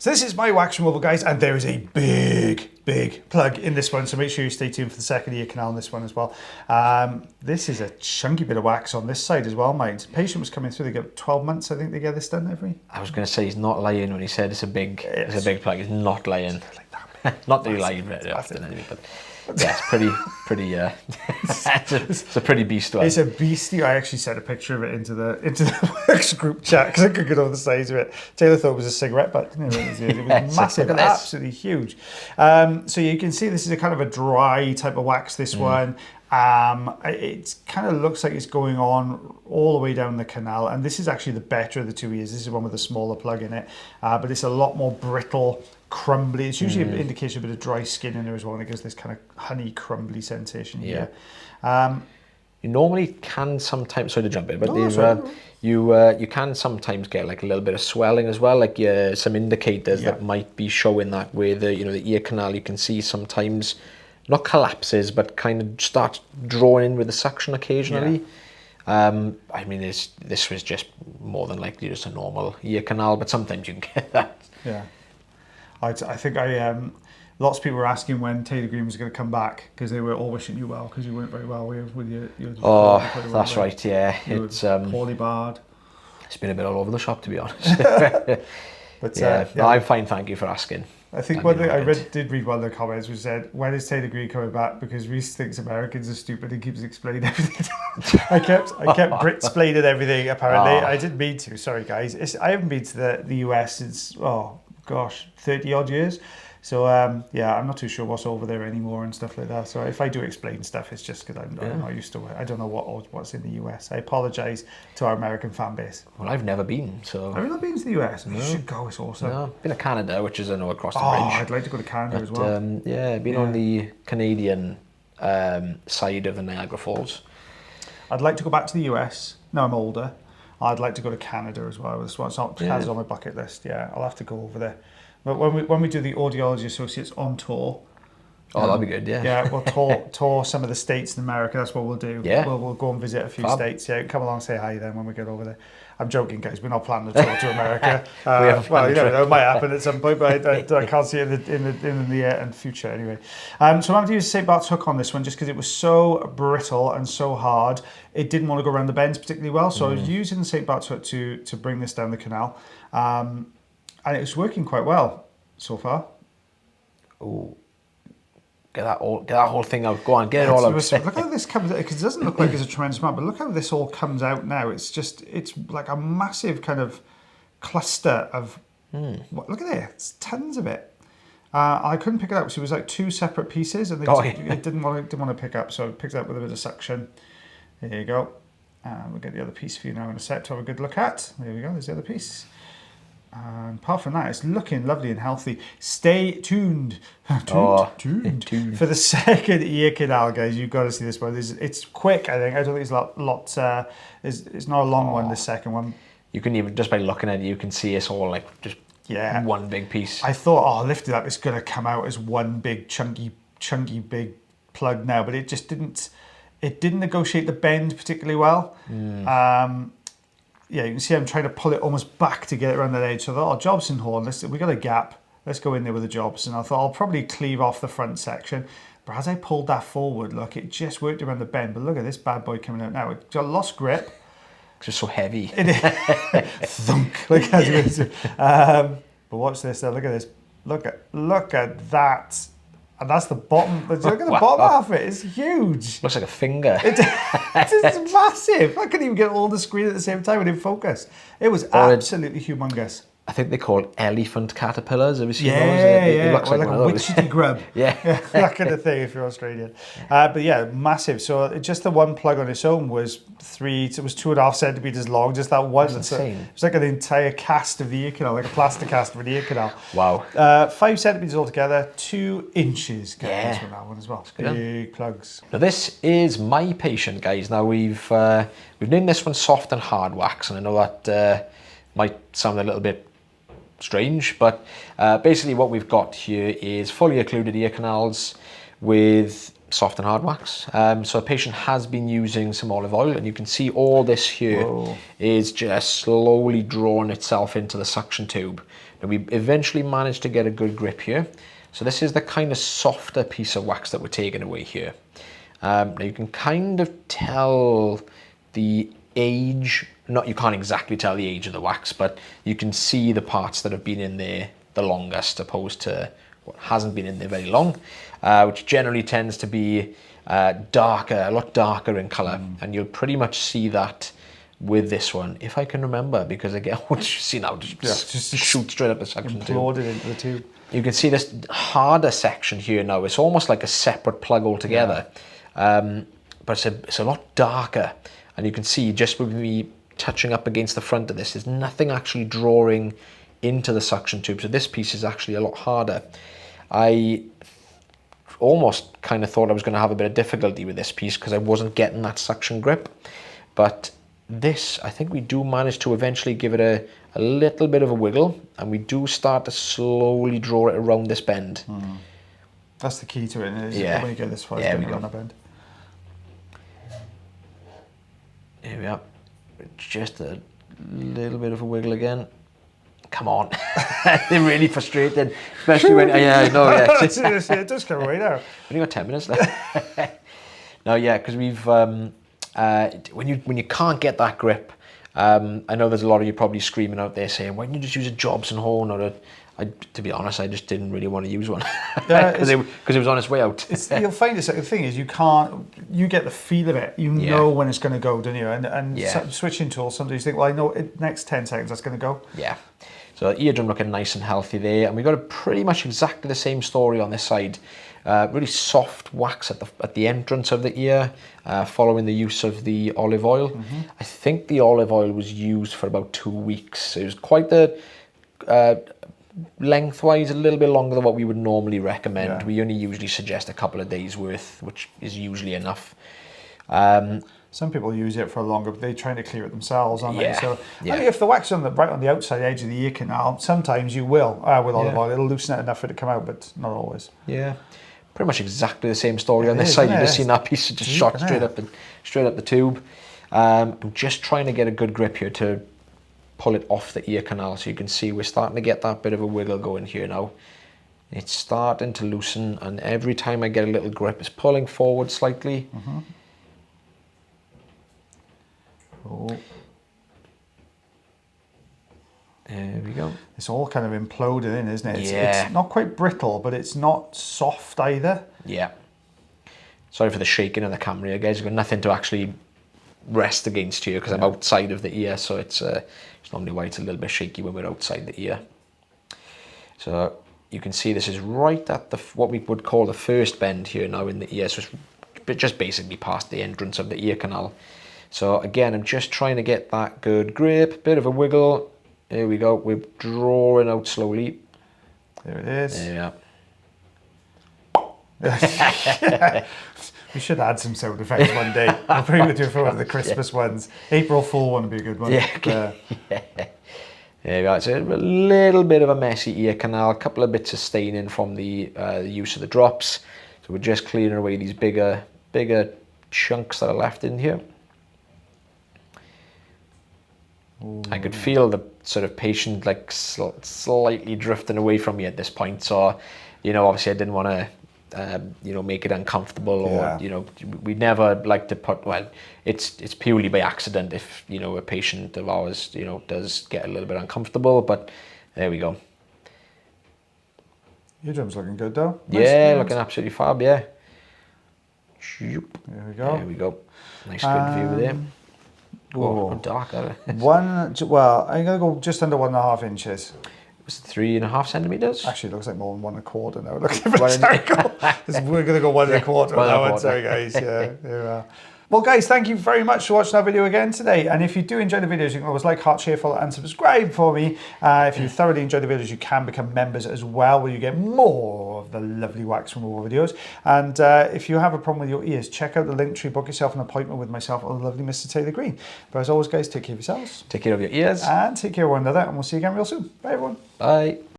So this is my wax removal, guys, and there is a big plug in this one, so make sure you stay tuned for the second ear canal on this one as well. This is a chunky bit of wax on this side as well, mind. Patient was coming through, they get 12 months, I think they get this done every. I was going to say he's not lying when he said it's a big plug. He's not lying. Like not that he lied very often anyway, but yeah, it's pretty it's a pretty beast one. It's a beastie. I actually sent a picture of it into the wax group chat because I couldn't get over the size of it. Taylor thought it was a cigarette butt. It was massive, absolutely huge. So you can see this is a kind of a dry type of wax, this one. It kind of looks like it's going on all the way down the canal, and this is actually the better of the two ears. This is the one with a smaller plug in it, but it's a lot more brittle, crumbly. It's usually an indication of a bit of dry skin in there as well, and it gives this kind of honey crumbly sensation here. You normally can sometimes, sorry to jump in, but you can sometimes get like a little bit of swelling as well, like some indicators that might be showing that where the the ear canal, you can see sometimes not collapses, but kind of starts drawing in with the suction occasionally. I mean, this was just more than likely just a normal ear canal, but sometimes you can get that. Yeah. I think lots of people were asking when Taylor Green was going to come back because they were all wishing you well because you weren't very well with your that's right, yeah. It's poorly barred. It's been a bit all over the shop, to be honest. But yeah, no, I'm fine, thank you for asking. I think one thing did read one of the comments which said, when is Taylor Green coming back? Because Rhys thinks Americans are stupid and keeps explaining everything. I kept Brit-splaining everything, apparently. I didn't mean to, sorry guys. I haven't been to the US since, 30 odd years. So yeah, I'm not too sure what's over there anymore and stuff like that. So if I do explain stuff, it's just because I'm not used to it. I don't know what's in the US. I apologise to our American fan base. Well, I've never been, so. Have you not been to the US? No. You should go, it's awesome. No, been to Canada, which is across the bridge. I'd like to go to Canada as well. Yeah, been on the Canadian side of the Niagara Falls. I'd like to go back to the US. Now I'm older. I'd like to go to Canada as well. Canada's on my bucket list. Yeah, I'll have to go over there. But when we do the Audiology Associates on tour, that'd be good. Yeah. Yeah, we'll tour some of the states in America. That's what we'll do. Yeah. We'll go and visit a few states. Yeah, come along, say hi then when we get over there. I'm joking, guys. We're not planning to tour to America. Well, you never know. It might happen at some point, but I can't see it in the future anyway. So I'm going to use St. Bart's hook on this one just because it was so brittle and so hard. It didn't want to go around the bends particularly well. So I was using the St. Bart's hook to bring this down the canal. And it was working quite well so far. Oh, get that whole thing out. Go on, get it all out. Look how this comes out, because it doesn't look like it's a tremendous amount, but look how this all comes out now. It's like a massive kind of cluster of, look at it, it's tons of it. I couldn't pick it up, so it was like two separate pieces, and it didn't want to pick up, so I picked it up with a bit of suction. There you go. We'll get the other piece for you now in a sec to have a good look at. There we go, there's the other piece. And apart from that, it's looking lovely and healthy. Stay tuned. Tuned for the second ear canal, guys. You've got to see this one. It's quick, I think. I don't think it's a lot. It's not a long one. The second one. You can even just by looking at it, you can see it's all like just one big piece. I thought, lift it up. It's going to come out as one big chunky big plug now, but it just didn't. It didn't negotiate the bend particularly well. Yeah, you can see I'm trying to pull it almost back to get it around that edge. So I thought, Jobson horn, we got a gap. Let's go in there with a Jobson. I thought I'll probably cleave off the front section. But as I pulled that forward, look, it just worked around the bend. But look at this bad boy coming out now. It lost grip. It's just so heavy. It is. Thunk. But watch this though. Look at this. Look at that. And that's the bottom. Look at the bottom half of it. It's huge. Looks like a finger. It's massive. I couldn't even get all the screen at the same time and in focus. It was absolutely humongous. I think they're called elephant caterpillars. Have you seen those? It looks like a witchetty grub. yeah, that kind of thing if you're Australian. But yeah, massive. So just the one plug on its own was 2.5 centimeters long. Just that one. That's insane. It's like an entire cast of the ear canal, like a plaster cast of an ear canal. Wow. 5 centimeters altogether, 2 inches. On that one as well. Big plugs. Now this is my patient, guys. Now we've named this one soft and hard wax, and I know that might sound a little bit strange, but basically what we've got here is fully occluded ear canals with soft and hard wax. So a patient has been using some olive oil, and you can see all this here is just slowly drawing itself into the suction tube. And we eventually managed to get a good grip here. So this is the kind of softer piece of wax that we're taking away here. Now you can kind of tell the age, you can't exactly tell the age of the wax, but you can see the parts that have been in there the longest opposed to what hasn't been in there very long, which generally tends to be darker, a lot darker in colour. And you'll pretty much see that with this one, if I can remember, because again, what you see now, just shoot straight up the suction tube. Imploded into the tube. You can see this harder section here now. It's almost like a separate plug altogether, but it's a lot darker. And you can see just with me touching up against the front of this, there's nothing actually drawing into the suction tube. So this piece is actually a lot harder. I almost kind of thought I was going to have a bit of difficulty with this piece because I wasn't getting that suction grip. But this, I think we do manage to eventually give it a little bit of a wiggle, and we do start to slowly draw it around this bend. That's the key to it, isn't it? When you get this far, yeah, it's going around that bend. Here we are. Just a little bit of a wiggle again. Come on. They're really frustrated, especially when, yeah, I know, yeah. It does go away now. We've only got 10 minutes left. No, yeah, because we've, when you can't get that grip, I know there's a lot of you probably screaming out there saying, why don't you just use a Jobson horn? Or to be honest, I just didn't really want to use one because it was on its way out. You'll find the thing is you get the feel of it. You know when it's going to go, don't you? And switching tools, sometimes you think, well, I know next 10 seconds that's going to go. Yeah. So eardrum looking nice and healthy there, and we've got a pretty much exactly the same story on this side. Really soft wax at the entrance of the ear, following the use of the olive oil. I think the olive oil was used for about 2 weeks. It was quite the lengthwise a little bit longer than what we would normally recommend. We only usually suggest a couple of days worth, which is usually enough. Some people use it for longer, but they're trying to clear it themselves, aren't they? So I think if the wax is right on the outside edge of the ear canal, sometimes you will with olive oil. It'll loosen it enough for it to come out, but not always. Yeah. Pretty much exactly the same story on this side. You just seen that piece just shot straight up the tube. I'm just trying to get a good grip here to pull it off the ear canal, so you can see we're starting to get that bit of a wiggle going here now. It's starting to loosen, and every time I get a little grip, it's pulling forward slightly. There we go. It's all kind of imploded in, isn't it? It's not quite brittle, but it's not soft either. Yeah. Sorry for the shaking of the camera, guys. I've got nothing to actually rest against here because I'm outside of the ear, so it's normally why it's a little bit shaky when we're outside the ear. So you can see this is right at what we would call the first bend here now in the ear. So it's just basically past the entrance of the ear canal. So again, I'm just trying to get that good grip, bit of a wiggle. There we go. We're drawing out slowly. There it is. There we are. We should add some sound effects one day. I'll bring it to you for one of the Christmas ones. April Fool one would be a good one. There we go. So a little bit of a messy ear canal, a couple of bits of staining from the use of the drops. So we're just clearing away these bigger chunks that are left in here. Ooh. I could feel the sort of patient like slightly drifting away from me at this point. So, obviously I didn't want to, make it uncomfortable or, we never like to put, it's purely by accident if, a patient of ours, does get a little bit uncomfortable, but there we go. Your drum's looking good though. Nice looking absolutely fab, yeah. There we go. There we go. Nice good view there. Oh, dark. I'm going to go just under 1.5 inches. It was 3.5 centimeters. Actually, it looks like more than 1.25 now. Look at the circle. We're going to go 1.25 now. Sorry, guys. Yeah, there we are. Well, guys, thank you very much for watching our video again today. And if you do enjoy the videos, you can always like, heart, share, follow, and subscribe for me. If you thoroughly enjoy the videos, you can become members as well, where you get more of the lovely wax removal videos. And if you have a problem with your ears, check out the link tree, book yourself an appointment with myself or the lovely Mr. Taylor Green. But as always, guys, take care of yourselves. Take care of your ears. And take care of one another. And we'll see you again real soon. Bye, everyone. Bye.